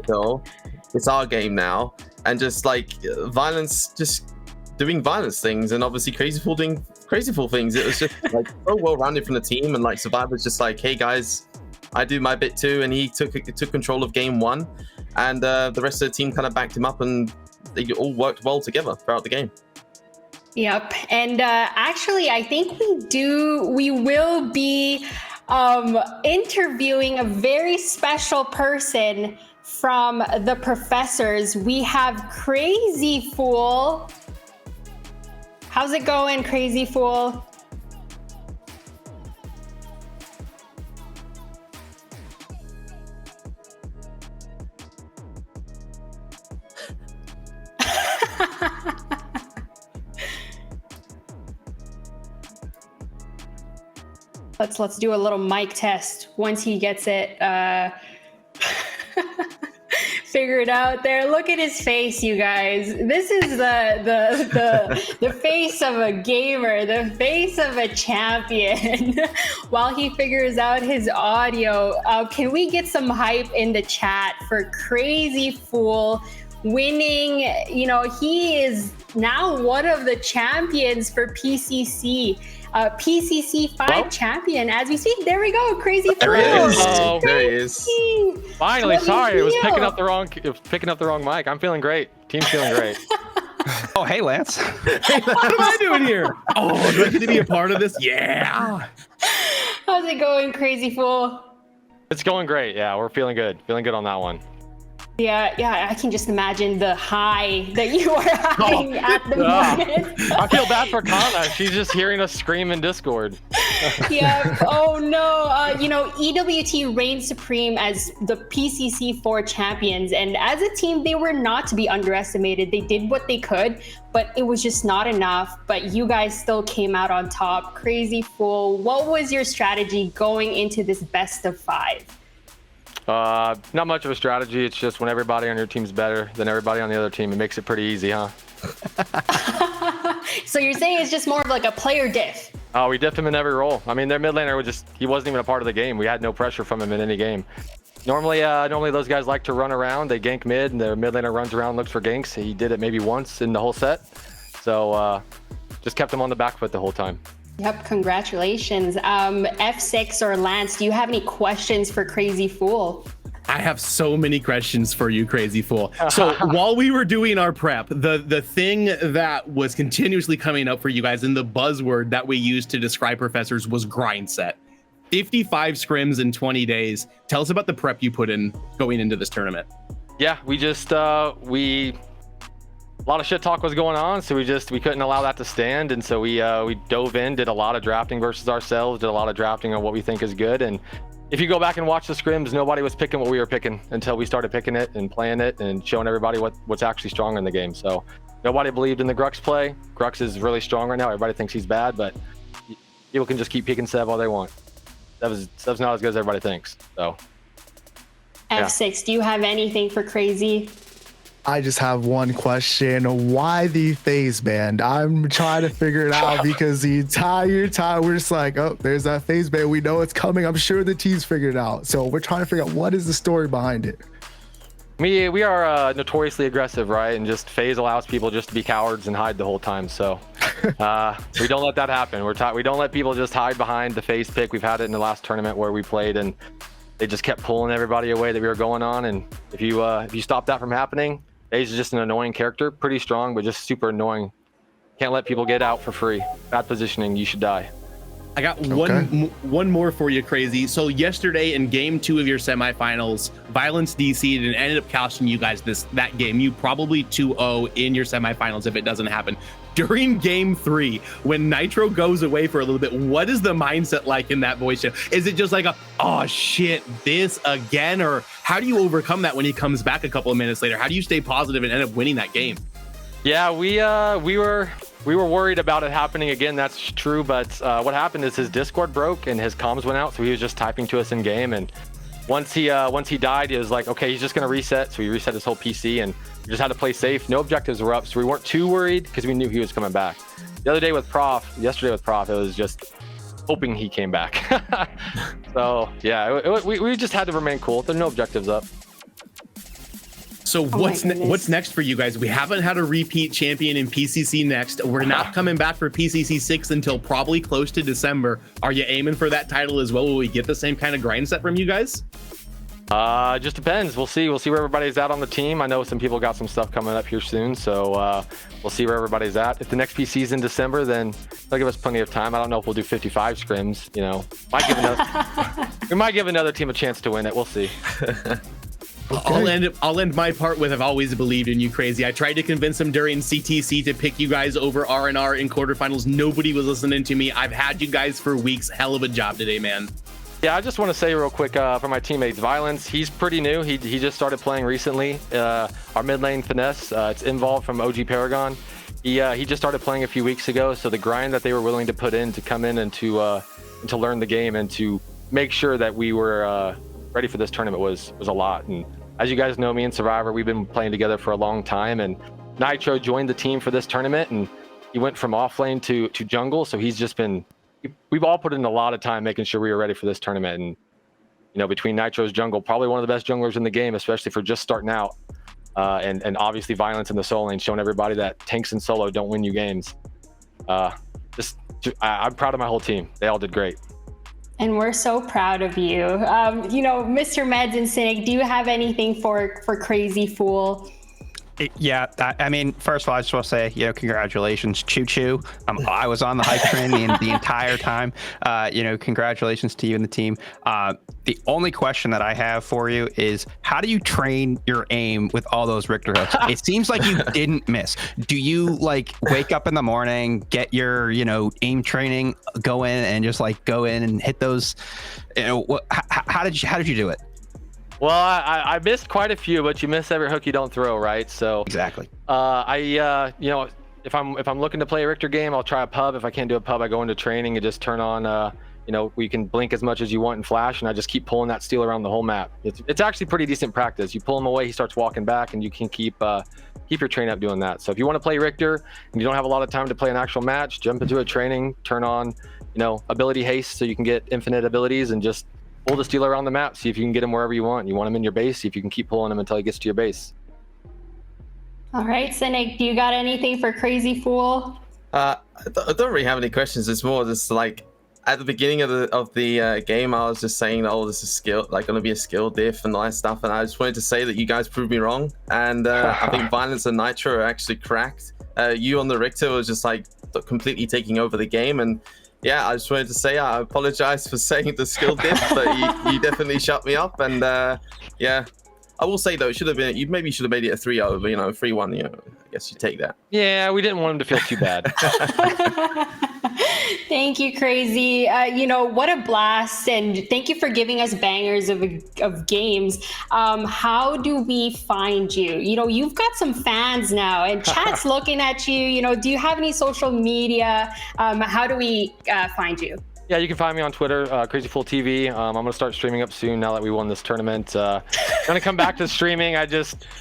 So it's our game now. And just Violence just doing Violence things, and obviously Crazy Fool doing Crazy Fool things. It was just so well rounded from the team, and Survivor's just hey guys, I do my bit too. And he took control of game 1, and the rest of the team kind of backed him up, and they all worked well together throughout the game. Yep. And actually, I think we will be interviewing a very special person from the Professors. We have Crazy Fool. How's it going, Crazy Fool? Let's do a little mic test once he gets it figured out there. Look at his face, you guys. This is the face of a gamer, the face of a champion. While he figures out his audio, can we get some hype in the chat for Crazy Fool winning? He is now one of the champions for PCC. PCC 5 champion as we speak. There we go. Crazy Fool. There he is. Oh, there he is. Finally, sorry, it was picking up the wrong mic. I'm feeling great. Team's feeling great. Oh, hey, Lance. What am I doing here? Oh, do I get to be a part of this? Yeah. How's it going, Crazy Fool? It's going great. Yeah, we're feeling good. Feeling good on that one. Yeah, I can just imagine the high that you are having at the moment. I feel bad for Kana. She's just hearing us scream in Discord. Yeah. Oh no. EWT reigned supreme as the PCC 4 champions, and as a team, they were not to be underestimated. They did what they could, but it was just not enough. But you guys still came out on top. Crazy Fool, what was your strategy going into this best of 5? Not much of a strategy. It's just when everybody on your team's better than everybody on the other team, it makes it pretty easy, huh? So you're saying it's just more of a player diff? Oh, we diffed him in every role. I mean, their mid laner he wasn't even a part of the game. We had no pressure from him in any game. Normally those guys like to run around. They gank mid, and their mid laner runs around, looks for ganks. He did it maybe once in the whole set. So just kept him on the back foot the whole time. Yep, congratulations. F6 or Lance, do you have any questions for Crazy Fool? I have so many questions for you, Crazy Fool. So while we were doing our prep, the thing that was continuously coming up for you guys, and the buzzword that we used to describe Professors, was grind set. 55 scrims in 20 days. Tell us about the prep you put in going into this tournament. Yeah, we just a lot of shit talk was going on, so we couldn't allow that to stand, and so we dove in, did a lot of drafting versus ourselves, did a lot of drafting on what we think is good. And if you go back and watch the scrims, nobody was picking what we were picking until we started picking it and playing it and showing everybody what's actually strong in the game. So nobody believed in the Grux play. Grux is really strong right now. Everybody thinks he's bad, but people can just keep picking Sev all they want. Sev's not as good as everybody thinks. So F6, do you have anything for Crazy? I just have one question. Why the phase band? I'm trying to figure it out because the entire time we're just oh, there's that phase band. We know it's coming. I'm sure the team's figured it out. So we're trying to figure out what is the story behind it. We are notoriously aggressive, right? And just FaZe allows people just to be cowards and hide the whole time. So we don't let that happen. We don't let people just hide behind the FaZe pick. We've had it in the last tournament where we played, and they just kept pulling everybody away that we were going on. And if you stop that from happening, FaZe is just an annoying character, pretty strong, but just super annoying. Can't let people get out for free. Bad positioning, you should die. I got one more for you, Crazy. So yesterday in game 2 of your semifinals, Violence DC'd and ended up costing you guys that game. You probably 2-0 in your semifinals if it doesn't happen. During game 3, when Nitro goes away for a little bit, what is the mindset like in that voice chat? Is it just like oh shit, this again? Or how do you overcome that when he comes back a couple of minutes later? How do you stay positive and end up winning that game? Yeah, we were worried about it happening again. That's true, but what happened is his Discord broke and his comms went out, so he was just typing to us in game. And once he died, he was like, okay, he's just gonna reset. So he reset his whole PC, and we just had to play safe. No objectives were up, so we weren't too worried because we knew he was coming back. Yesterday with Prof, it was just hoping he came back. So yeah, we just had to remain cool. There's no objectives up. So what's next for you guys? We haven't had a repeat champion in PCC next. We're not coming back for PCC 6 until probably close to December. Are you aiming for that title as well? Will we get the same kind of grind set from you guys? Just depends. We'll see where everybody's at on the team. I know some people got some stuff coming up here soon, so we'll see where everybody's at. If the next PC is in December, then they'll give us plenty of time. I don't know if we'll do 55 scrims. You know, we might give another team a chance to win it. We'll see. Okay. I'll end my part with I've always believed in you, Crazy. I tried to convince him during CTC to pick you guys over R&R in quarterfinals. Nobody was listening to me. I've had you guys for weeks. Hell of a job today, man. Yeah, I just want to say real quick for my teammates, Violence, he's pretty new. He just started playing recently. Our mid lane Finesse, it's involved from OG Paragon. He just started playing a few weeks ago, so the grind that they were willing to put in to come in and to learn the game and to make sure that we were ready for this tournament was a lot. And as you guys know, me and Survivor, we've been playing together for a long time, and Nitro joined the team for this tournament, and he went from off lane to jungle. So we've all put in a lot of time making sure we were ready for this tournament. And you know, between Nitro's jungle, probably one of the best junglers in the game, especially for just starting out, and obviously Violence in the solo lane, showing everybody that tanks and solo don't win you games. I'm proud of my whole team. They all did great. And we're so proud of you. You know, Mr. Meds and Cynic, do you have anything for Crazy Fool? Yeah, I mean, first of all, I just want to say, you know, congratulations, Choo Choo. I was on the hype train the entire time. You know, congratulations to you and the team. The only question that I have for you is, how do you train your aim with all those Richter hooks? It seems like you didn't miss. Do you like wake up in the morning, get your, you know, aim training, go in and just like go in and hit those? You know, how did you do it? Well, I missed quite a few, but you miss every hook you don't throw, right? So exactly. You know, if I'm looking to play a Richter game, I'll try a pub. If I can't do a pub, I go into training and just turn on. You know, we can blink as much as you want in Flash, and I just keep pulling that steal around the whole map. It's actually pretty decent practice. You pull him away, he starts walking back, and you can keep your train up doing that. So if you want to play Richter and you don't have a lot of time to play an actual match, jump into a training, turn on, you know, ability haste so you can get infinite abilities and just pull the steal around the map. See if you can get him wherever you want. You want him in your base, see if you can keep pulling him until he gets to your base. All right, Cynic, do you got anything for Crazy Fool? I don't really have any questions. It's more just like at the beginning of the game, I was just saying, oh, this is going to be a skill diff and all that stuff. And I just wanted to say that you guys proved me wrong. And I think Violence and Nitro are actually cracked. You on the Richter was just like completely taking over the game. And yeah, I just wanted to say I apologize for saying the skill diff, but you definitely shut me up. And yeah, I will say though, it should have been, you maybe should have made it a 3-0, but you know, 3-1, you know, I guess you take that. Yeah, we didn't want him to feel too bad. Thank you, Crazy. You know, what a blast. And thank you for giving us bangers of games. How do we find you? You know, you've got some fans now and chat's looking at you. You know, do you have any social media? How do we find you? Yeah, you can find me on Twitter, CrazyFool TV. I'm gonna start streaming up soon now that we won this tournament. Gonna come back to streaming. I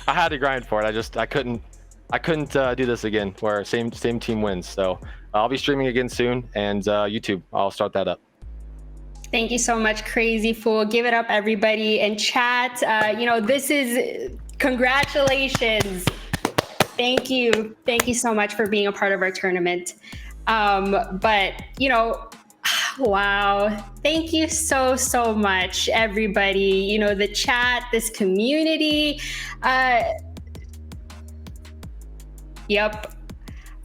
had to grind for it. I couldn't do this again where same team wins. So I'll be streaming again soon, and YouTube, I'll start that up. Thank you so much, Crazy Fool. Give it up, everybody in chat. You know, this is Congratulations. Thank you. Thank you so much for being a part of our tournament. But, you know, wow. Thank you so, so much, everybody. You know, the chat, this community. Yep.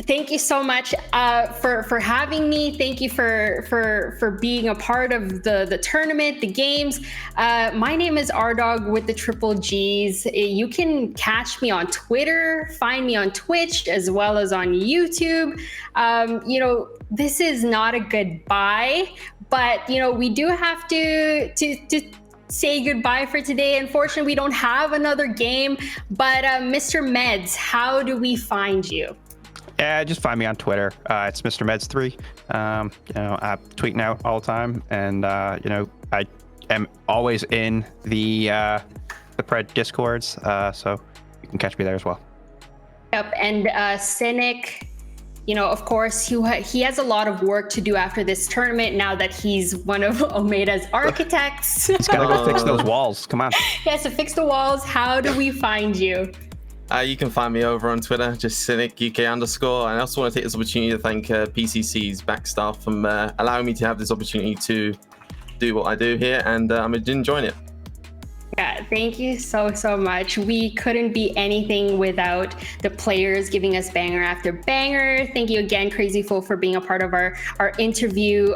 Thank you so much for having me. Thank you for being a part of the tournament, the games. My name is Ardog with the Triple G's. You can catch me on Twitter, find me on Twitch, as well as on YouTube. You know, this is not a goodbye, but you know, we do have to say goodbye for today. Unfortunately, we don't have another game, but Mr. Meds, how do we find you? Yeah, just find me on Twitter. It's Mr. Meds3. You know, I'm tweeting out all the time, and you know, I am always in the Pred Discords, so you can catch me there as well. Yep, and Cynic, you know, of course, he has a lot of work to do after this tournament now that he's one of Omeda's architects. He's gotta go fix those walls. Come on. He has to fix the walls. How do we find you? You can find me over on Twitter, just CynicUK_. And I also want to take this opportunity to thank PCC's back staff for allowing me to have this opportunity to do what I do here, and I'm enjoying it. Yeah, thank you so, so much. We couldn't be anything without the players giving us banger after banger. Thank you again, Crazy Fool, for being a part of our interview.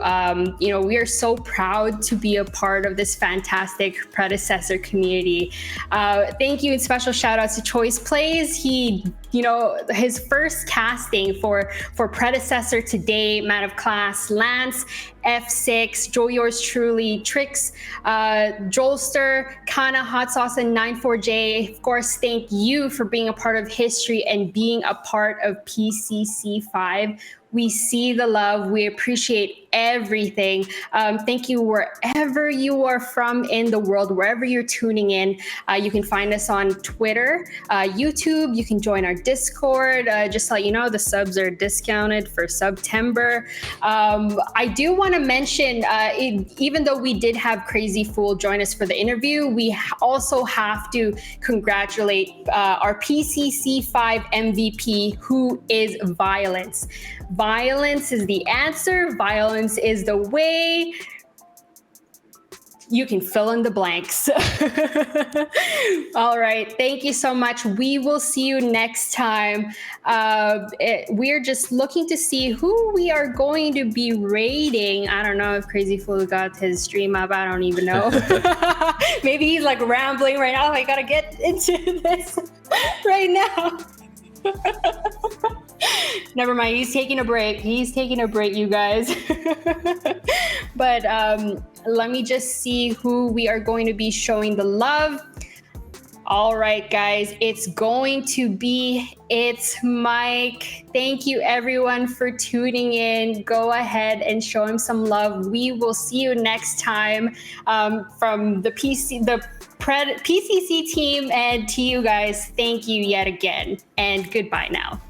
You know, we are so proud to be a part of this fantastic Predecessor community. Thank you, and special shout out to Choice Plays. He, you know, his first casting for Predecessor today, Man of Class, Lance, F6, Joe, yours truly, Trix, Jolster, Kana, Hot Sauce, and 94J. Of course, thank you for being a part of history and being a part of PCC5. We see the love. We appreciate everything. Thank you wherever you are from in the world, wherever you're tuning in. You can find us on Twitter, YouTube. You can join our Discord. Just to let you know, the subs are discounted for September. I do want to mention, even though we did have Crazy Fool join us for the interview, we also have to congratulate our PCC5 MVP, who is Violence. Violence is the answer. Violence is the way. You can fill in the blanks. All right. Thank you so much. We will see you next time. We're just looking to see who we are going to be raiding. I don't know if Crazy Fool got his stream up. I don't even know. Maybe he's like rambling right now. I got to get into this right now. Never mind, he's taking a break. He's taking a break, you guys. But let me just see who we are going to be showing the love. All right, guys, it's going to be It's Mike. Thank you, everyone, for tuning in. Go ahead and show him some love. We will see you next time from the PCC team, and to you guys, thank you yet again, and goodbye now.